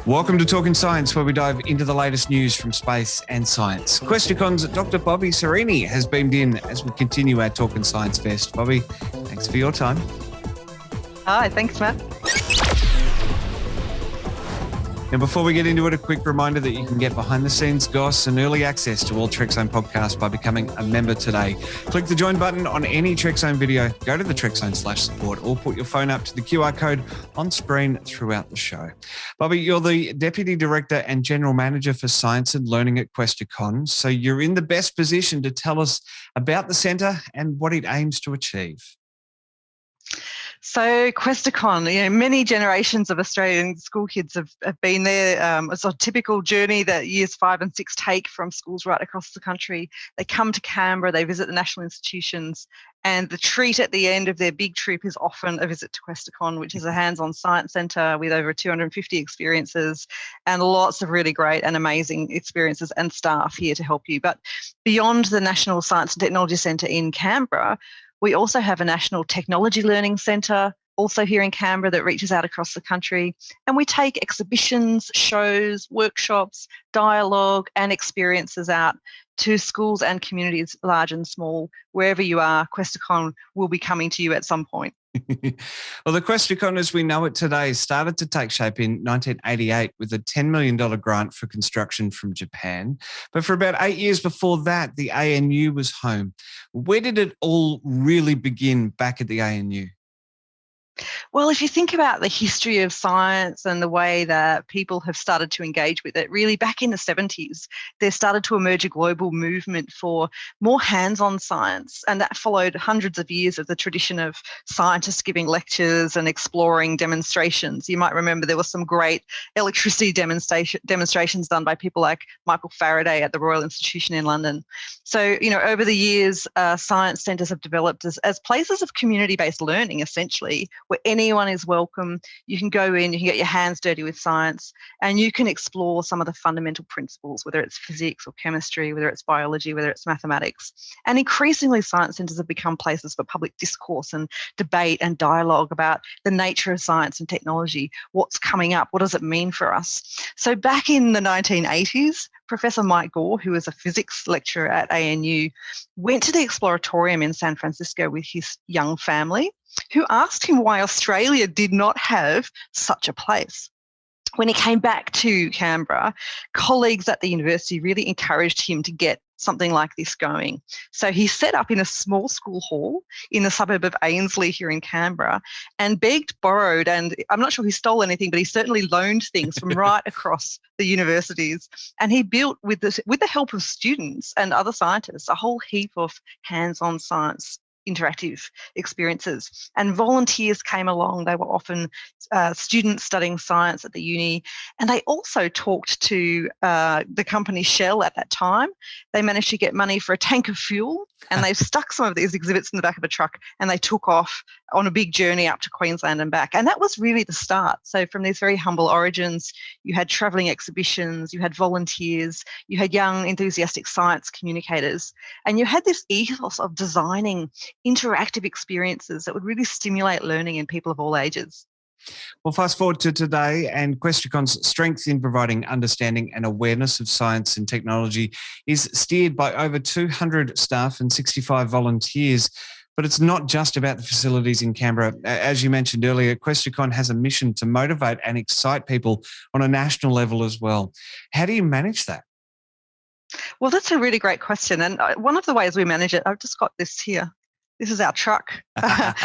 Welcome to Talkin Science, where we dive into the latest news from space and science. Questacon's Dr. Bobby Serini has beamed in as we continue our Talkin Science Fest. Bobby, thanks for your time. Hi, thanks, Matt. Now, before we get into it, a quick reminder that you can get behind-the-scenes goss and early access to all Trekzone podcasts by becoming a member today. Click the join button on any Trekzone video, go to the Trekzone/support, or put your phone up to the QR code on screen throughout the show. Bobby, you're the Deputy Director and General Manager for Science and Learning at Questacon, so you're in the best position to tell us about the centre and what it aims to achieve. So Questacon, many generations of Australian school kids have been there. It's a typical journey that years 5 and 6 take from schools right across the country. They come to Canberra, they visit the national institutions, and the treat at the end of their big trip is often a visit to Questacon, which is a hands-on science centre with over 250 experiences and lots of really great and amazing experiences and staff here to help you. But beyond the National Science and Technology Centre in Canberra, we also have a National Technology Learning Centre, also here in Canberra, that reaches out across the country. And we take exhibitions, shows, workshops, dialogue and experiences out to schools and communities, large and small. Wherever you are, Questacon will be coming to you at some point. Well, the Questacon as we know it today started to take shape in 1988 with a $10 million grant for construction from Japan. But for about 8 years before that, the ANU was home. Where did it all really begin back at the ANU? Well, if you think about the history of science and the way that people have started to engage with it, really back in the 70s, there started to emerge a global movement for more hands-on science. And that followed hundreds of years of the tradition of scientists giving lectures and exploring demonstrations. You might remember there were some great electricity demonstrations done by people like Michael Faraday at the Royal Institution in London. So, over the years, science centres have developed as places of community-based learning, essentially, where anyone is welcome. You can go in, you can get your hands dirty with science, and you can explore some of the fundamental principles, whether it's physics or chemistry, whether it's biology, whether it's mathematics. And increasingly, science centres have become places for public discourse and debate and dialogue about the nature of science and technology, what's coming up, what does it mean for us. So back in the 1980s, Professor Mike Gore, who was a physics lecturer at ANU, went to the Exploratorium in San Francisco with his young family, who asked him why Australia did not have such a place. When he came back to Canberra, colleagues at the university really encouraged him to get something like this going. So he set up in a small school hall in the suburb of Ainslie here in Canberra and begged, borrowed, and I'm not sure he stole anything, but he certainly loaned things from right across the universities. And he built, with the help of students and other scientists, a whole heap of hands-on science interactive experiences. And volunteers came along. They were often students studying science at the uni. And they also talked to the company Shell at that time. They managed to get money for a tank of fuel, and they stuck some of these exhibits in the back of a truck, and they took off on a big journey up to Queensland and back. And that was really the start. So from these very humble origins, you had travelling exhibitions, you had volunteers, you had young enthusiastic science communicators, and you had this ethos of designing interactive experiences that would really stimulate learning in people of all ages. Well, fast forward to today, and Questacon's strength in providing understanding and awareness of science and technology is steered by over 200 staff and 65 volunteers. But it's not just about the facilities in Canberra. As you mentioned earlier, Questacon has a mission to motivate and excite people on a national level as well. How do you manage that? Well, that's a really great question. And one of the ways we manage it, I've just got this here. This is our truck.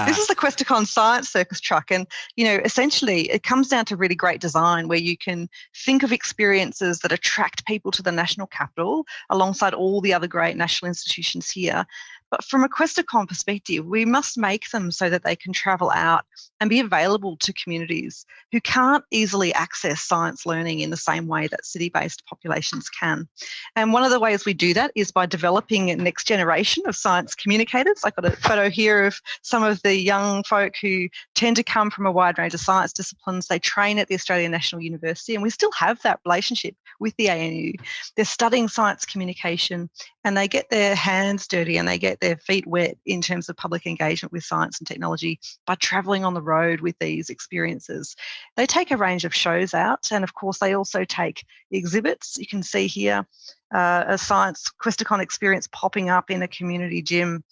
This is the Questacon Science Circus truck. And, essentially it comes down to really great design where you can think of experiences that attract people to the national capital alongside all the other great national institutions here. But from a Questacon perspective, we must make them so that they can travel out and be available to communities who can't easily access science learning in the same way that city-based populations can. And one of the ways we do that is by developing a next generation of science communicators. I've got a photo here of some of the young folk who tend to come from a wide range of science disciplines. They train at the Australian National University, and we still have that relationship with the ANU. They're studying science communication, and they get their hands dirty and they get their feet wet in terms of public engagement with science and technology by travelling on the road with these experiences. They take a range of shows out, and of course they also take exhibits. You can see here a science Questacon experience popping up in a community gym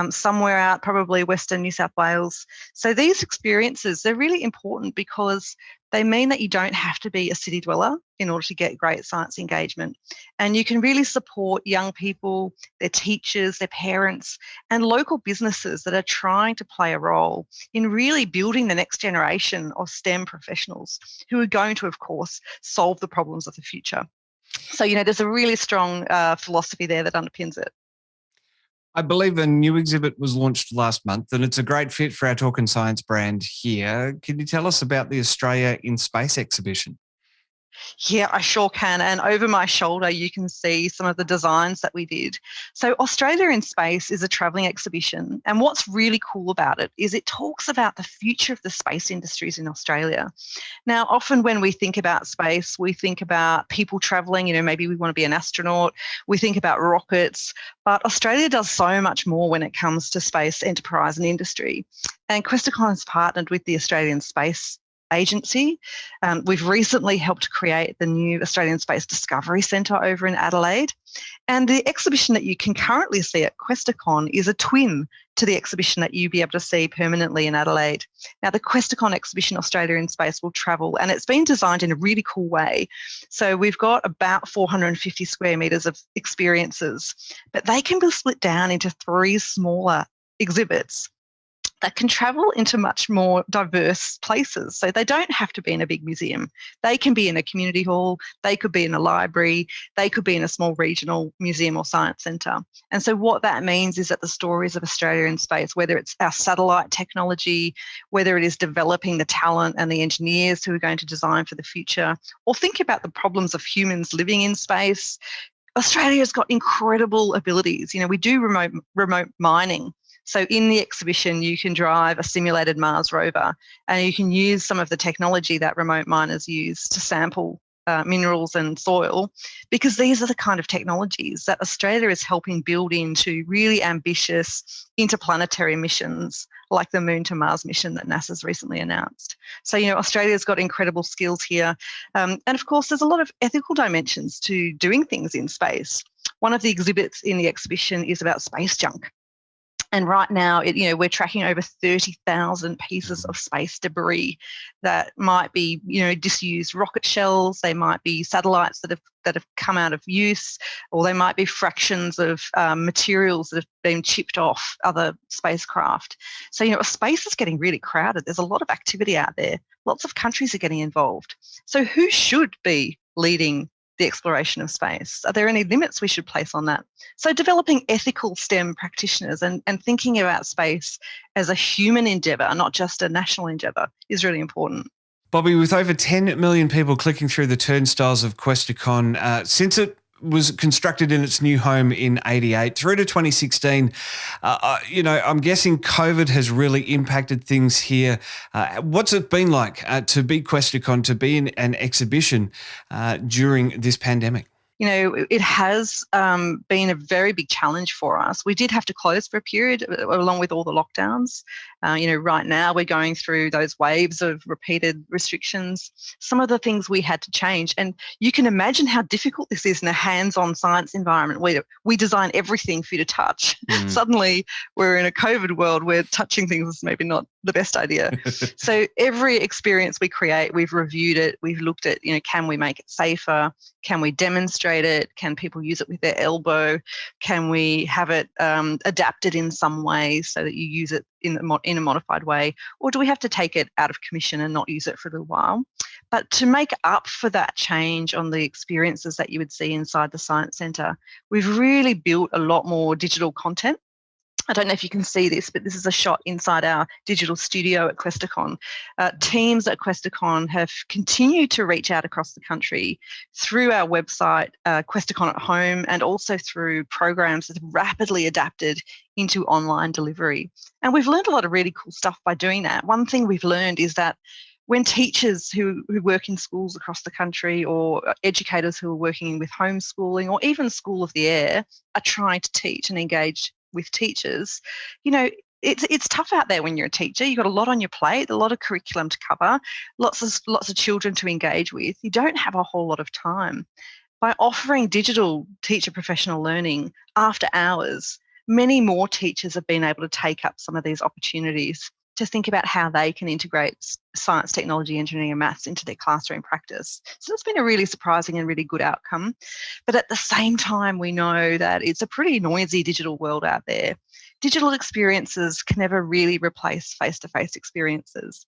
somewhere out, probably Western New South Wales. So these experiences, they're really important because they mean that you don't have to be a city dweller in order to get great science engagement. And you can really support young people, their teachers, their parents, and local businesses that are trying to play a role in really building the next generation of STEM professionals who are going to, of course, solve the problems of the future. So, there's a really strong philosophy there that underpins it. I believe a new exhibit was launched last month, and it's a great fit for our Talkin Science brand here. Can you tell us about the Australia in Space exhibition? Yeah, I sure can. And over my shoulder, you can see some of the designs that we did. So Australia in Space is a travelling exhibition. And what's really cool about it is it talks about the future of the space industries in Australia. Now, often when we think about space, we think about people travelling, maybe we want to be an astronaut. We think about rockets. But Australia does so much more when it comes to space enterprise and industry. And Questacon has partnered with the Australian Space Agency. We've recently helped create the new Australian Space Discovery Centre over in Adelaide. And the exhibition that you can currently see at Questacon is a twin to the exhibition that you'll be able to see permanently in Adelaide. Now, the Questacon exhibition Australia in Space will travel, and it's been designed in a really cool way. So we've got about 450 square metres of experiences, but they can be split down into 3 smaller exhibits that can travel into much more diverse places. So they don't have to be in a big museum. They can be in a community hall, they could be in a library, they could be in a small regional museum or science centre. And so what that means is that the stories of Australia in space, whether it's our satellite technology, whether it is developing the talent and the engineers who are going to design for the future, or think about the problems of humans living in space, Australia's got incredible abilities. We do remote mining. So in the exhibition, you can drive a simulated Mars rover, and you can use some of the technology that remote miners use to sample minerals and soil, because these are the kind of technologies that Australia is helping build into really ambitious interplanetary missions like the Moon to Mars mission that NASA's recently announced. So, Australia's got incredible skills here. And of course, there's a lot of ethical dimensions to doing things in space. One of the exhibits in the exhibition is about space junk. And right now, we're tracking over 30,000 pieces of space debris that might be, disused rocket shells. They might be satellites that have come out of use, or they might be fractions of materials that have been chipped off other spacecraft. So, space is getting really crowded. There's a lot of activity out there. Lots of countries are getting involved. So who should be leading the exploration of space? Are there any limits we should place on that? So developing ethical STEM practitioners and thinking about space as a human endeavour, not just a national endeavour, is really important. Bobby, with over 10 million people clicking through the turnstiles of Questacon since it was constructed in its new home in 88 through to 2016, I'm guessing COVID has really impacted things here. What's it been like to be Questacon, to be in an exhibition during this pandemic? It has been a very big challenge for us. We did have to close for a period along with all the lockdowns. Right now we're going through those waves of repeated restrictions. Some of the things we had to change, and you can imagine how difficult this is in a hands-on science environment where we design everything for you to touch. Suddenly we're in a COVID world where touching things is maybe not the best idea. So every experience we create, we've reviewed it, we've looked at, can we make it safer? Can we demonstrate it? Can people use it with their elbow? Can we have it adapted in some way so that you use it in a modified way? Or do we have to take it out of commission and not use it for a little while? But to make up for that change on the experiences that you would see inside the Science Centre, we've really built a lot more digital content. I don't know if you can see this, but this is a shot inside our digital studio at Questacon. Teams at Questacon have continued to reach out across the country through our website, Questacon at Home, and also through programs that have rapidly adapted into online delivery. And we've learned a lot of really cool stuff by doing that. One thing we've learned is that when teachers who work in schools across the country, or educators who are working with homeschooling, or even School of the Air, are trying to teach and engage with teachers, it's tough out there when you're a teacher. You've got a lot on your plate, a lot of curriculum to cover, lots of children to engage with. You don't have a whole lot of time. By offering digital teacher professional learning after hours, many more teachers have been able to take up some of these opportunities to think about how they can integrate science, technology, engineering and maths into their classroom practice. So it's been a really surprising and really good outcome. But at the same time, we know that it's a pretty noisy digital world out there. Digital experiences can never really replace face-to-face experiences.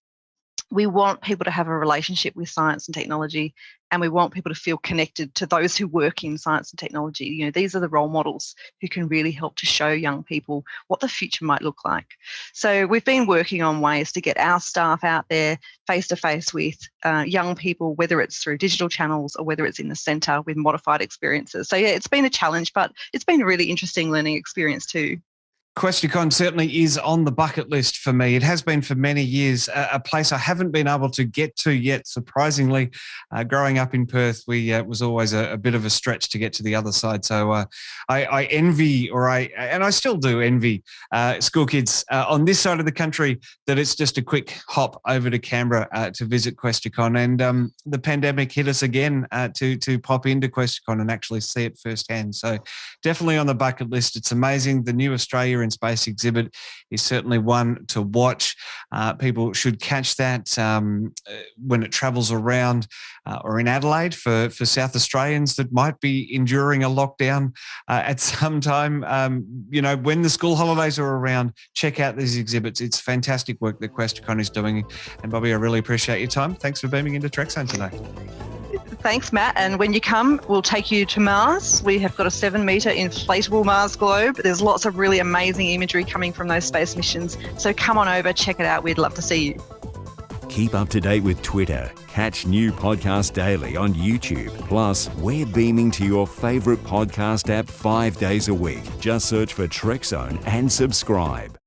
We want people to have a relationship with science and technology, and we want people to feel connected to those who work in science and technology. These are the role models who can really help to show young people what the future might look like. So we've been working on ways to get our staff out there face-to-face with young people, whether it's through digital channels or whether it's in the centre with modified experiences. So yeah, it's been a challenge, but it's been a really interesting learning experience too. Questacon certainly is on the bucket list for me. It has been for many years, a place I haven't been able to get to yet, surprisingly. Growing up in Perth, it was always a bit of a stretch to get to the other side. So I envy, and I still do envy school kids on this side of the country that it's just a quick hop over to Canberra to visit Questacon. And the pandemic hit us again to pop into Questacon and actually see it firsthand. So definitely on the bucket list. It's amazing. The new Australia in Space exhibit is certainly one to watch. People should catch that when it travels around or in Adelaide for South Australians that might be enduring a lockdown at some time. When the school holidays are around, check out these exhibits. It's fantastic work that Questacon is doing. And Bobby, I really appreciate your time. Thanks for beaming into Trekzone today. Thanks, Matt. And when you come, we'll take you to Mars. We have got a 7-metre inflatable Mars globe. There's lots of really amazing imagery coming from those space missions. So come on over, check it out. We'd love to see you. Keep up to date with Twitter. Catch new podcasts daily on YouTube. Plus, we're beaming to your favourite podcast app 5 days a week. Just search for Trekzone and subscribe.